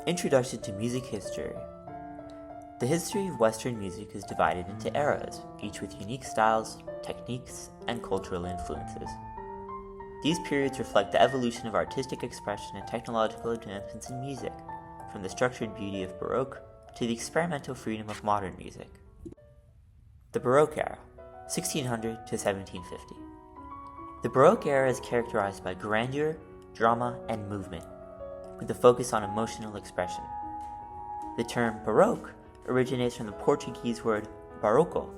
Introduction to Music History. The history of Western music is divided into eras, each with unique styles, techniques, and cultural influences. These periods reflect the evolution of artistic expression and technological advancements in music, from the structured beauty of Baroque to the experimental freedom of modern music. The Baroque era, 1600 to 1750. The Baroque era is characterized by grandeur, drama, and movement, with a focus on emotional expression. The term Baroque originates from the Portuguese word barroco,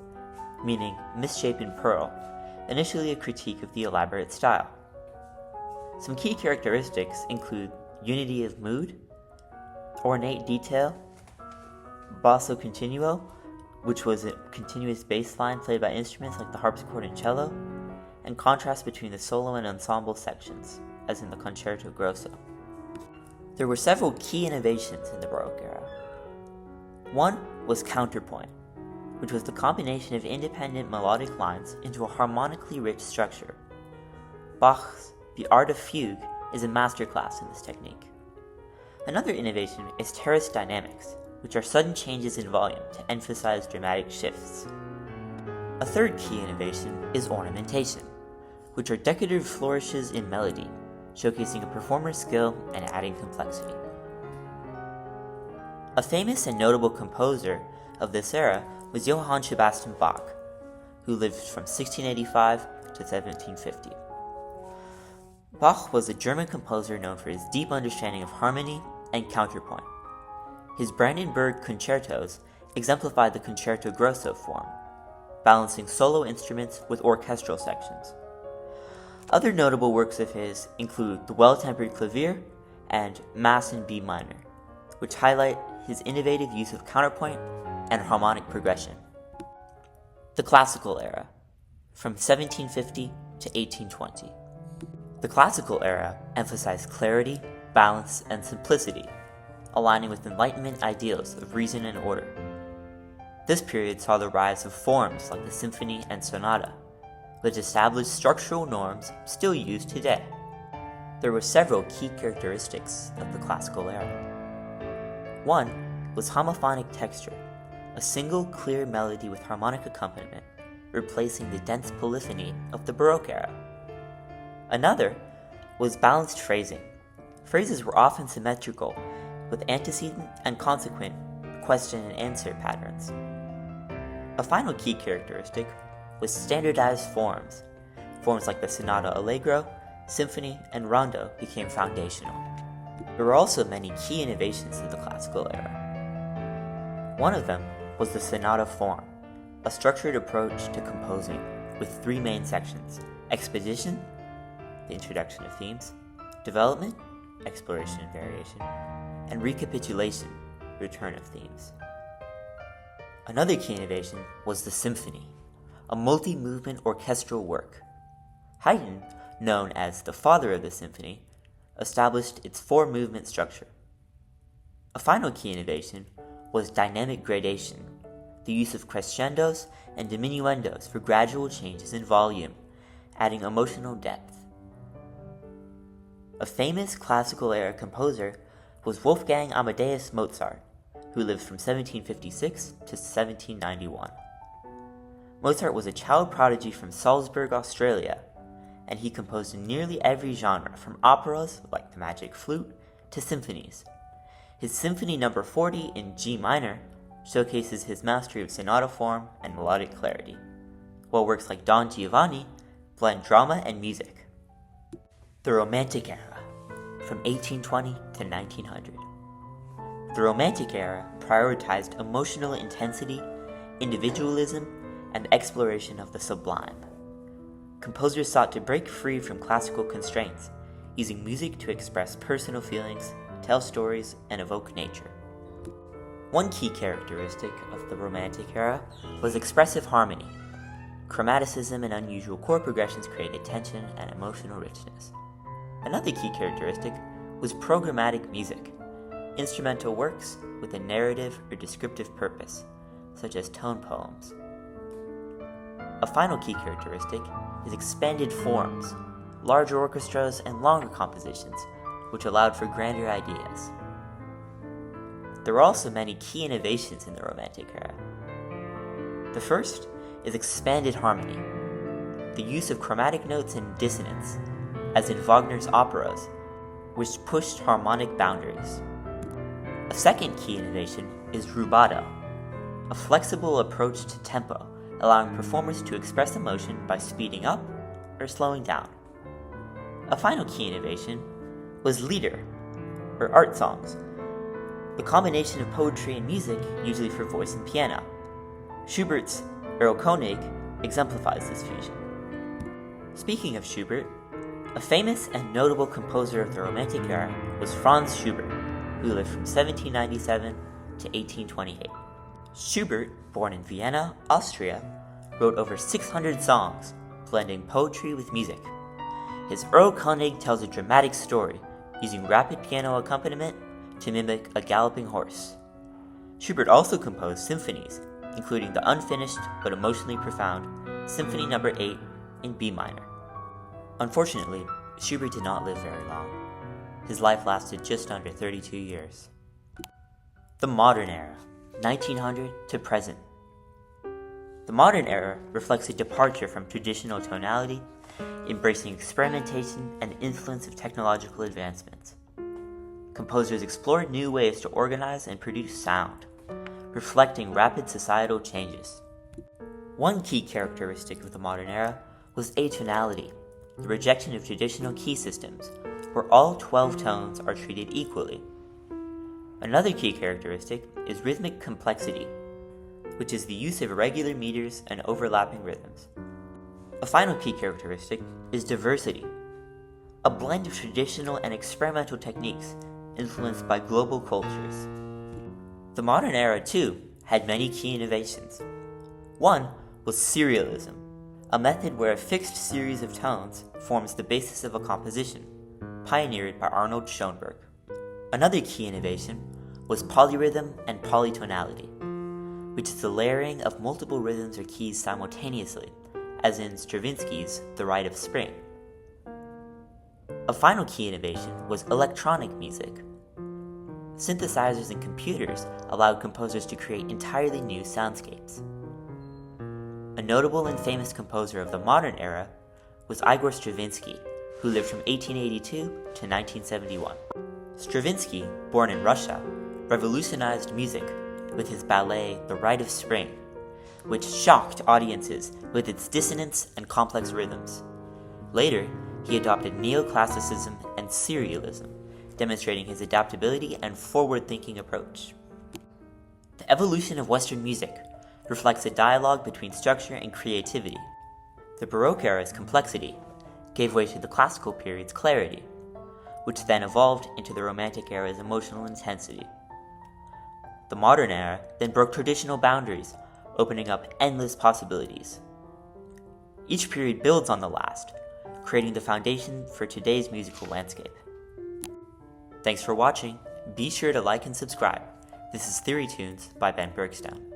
meaning misshapen pearl, initially a critique of the elaborate style. Some key characteristics include unity of mood, ornate detail, basso continuo, which was a continuous bass line played by instruments like the harpsichord and cello, and contrast between the solo and ensemble sections, as in the concerto grosso. There were several key innovations in the Baroque era. One was counterpoint, which was the combination of independent melodic lines into a harmonically rich structure. Bach's The Art of Fugue is a masterclass in this technique. Another innovation is terrace dynamics, which are sudden changes in volume to emphasize dramatic shifts. A third key innovation is ornamentation, which are decorative flourishes in melody, showcasing a performer's skill and adding complexity. A famous and notable composer of this era was Johann Sebastian Bach, who lived from 1685 to 1750. Bach was a German composer known for his deep understanding of harmony and counterpoint. His Brandenburg concertos exemplified the concerto grosso form, balancing solo instruments with orchestral sections. Other notable works of his include the Well-Tempered Clavier and Mass in B minor, which highlight his innovative use of counterpoint and harmonic progression. The Classical Era, from 1750 to 1820. The Classical Era emphasized clarity, balance, and simplicity, aligning with Enlightenment ideals of reason and order. This period saw the rise of forms like the symphony and sonata, which established structural norms still used today. There were several key characteristics of the Classical era. One was homophonic texture, a single clear melody with harmonic accompaniment, replacing the dense polyphony of the Baroque era. Another was balanced phrasing. Phrases were often symmetrical, with antecedent and consequent question and answer patterns. A final key characteristic was standardized forms. Forms like the sonata allegro, symphony, and rondo became foundational. There were also many key innovations in the Classical era. One of them was the sonata form, a structured approach to composing with three main sections: exposition, the introduction of themes; development, exploration and variation; and recapitulation, return of themes. Another key innovation was the symphony, a multi-movement orchestral work. Haydn, known as the father of the symphony, established its four-movement structure. A final key innovation was dynamic gradation, the use of crescendos and diminuendos for gradual changes in volume, adding emotional depth. A famous classical-era composer was Wolfgang Amadeus Mozart, who lived from 1756 to 1791. Mozart was a child prodigy from Salzburg, Australia, and he composed in nearly every genre, from operas like the Magic Flute to symphonies. His Symphony No. 40 in G minor showcases his mastery of sonata form and melodic clarity, while works like Don Giovanni blend drama and music. The Romantic Era, from 1820 to 1900. The Romantic Era prioritized emotional intensity, individualism, and exploration of the sublime. Composers sought to break free from classical constraints, using music to express personal feelings, tell stories, and evoke nature. One key characteristic of the Romantic era was expressive harmony. Chromaticism and unusual chord progressions created tension and emotional richness. Another key characteristic was programmatic music, instrumental works with a narrative or descriptive purpose, such as tone poems. A final key characteristic is expanded forms, larger orchestras, and longer compositions, which allowed for grander ideas. There were also many key innovations in the Romantic era. The first is expanded harmony, the use of chromatic notes and dissonance, as in Wagner's operas, which pushed harmonic boundaries. A second key innovation is rubato, a flexible approach to tempo, allowing performers to express emotion by speeding up or slowing down. A final key innovation was Lieder, or art songs, the combination of poetry and music, usually for voice and piano. Schubert's Erlkönig exemplifies this fusion. Speaking of Schubert, a famous and notable composer of the Romantic era was Franz Schubert, who lived from 1797 to 1828. Schubert, born in Vienna, Austria, wrote over 600 songs, blending poetry with music. His Erlkönig tells a dramatic story, using rapid piano accompaniment to mimic a galloping horse. Schubert also composed symphonies, including the unfinished but emotionally profound Symphony No. 8 in B minor. Unfortunately, Schubert did not live very long. His life lasted just under 32 years. The Modern Era, 1900 to present. The Modern Era reflects a departure from traditional tonality, embracing experimentation and the influence of technological advancements. Composers explored new ways to organize and produce sound, reflecting rapid societal changes. One key characteristic of the modern era was atonality, the rejection of traditional key systems, where all 12 tones are treated equally. Another key characteristic is rhythmic complexity, which is the use of irregular meters and overlapping rhythms. A final key characteristic is diversity, a blend of traditional and experimental techniques influenced by global cultures. The modern era, too, had many key innovations. One was serialism, a method where a fixed series of tones forms the basis of a composition, pioneered by Arnold Schoenberg. Another key innovation was polyrhythm and polytonality, which is the layering of multiple rhythms or keys simultaneously, as in Stravinsky's The Rite of Spring. A final key innovation was electronic music. Synthesizers and computers allowed composers to create entirely new soundscapes. A notable and famous composer of the modern era was Igor Stravinsky, who lived from 1882 to 1971. Stravinsky, born in Russia, revolutionized music with his ballet The Rite of Spring, which shocked audiences with its dissonance and complex rhythms. Later, he adopted neoclassicism and serialism, demonstrating his adaptability and forward-thinking approach. The evolution of Western music reflects a dialogue between structure and creativity. The Baroque era's complexity gave way to the classical period's clarity, which then evolved into the Romantic era's emotional intensity. The modern era then broke traditional boundaries, opening up endless possibilities. Each period builds on the last, creating the foundation for today's musical landscape. Thanks for watching. Be sure to like and subscribe. This is TheoryTunes by Ben Burgstone.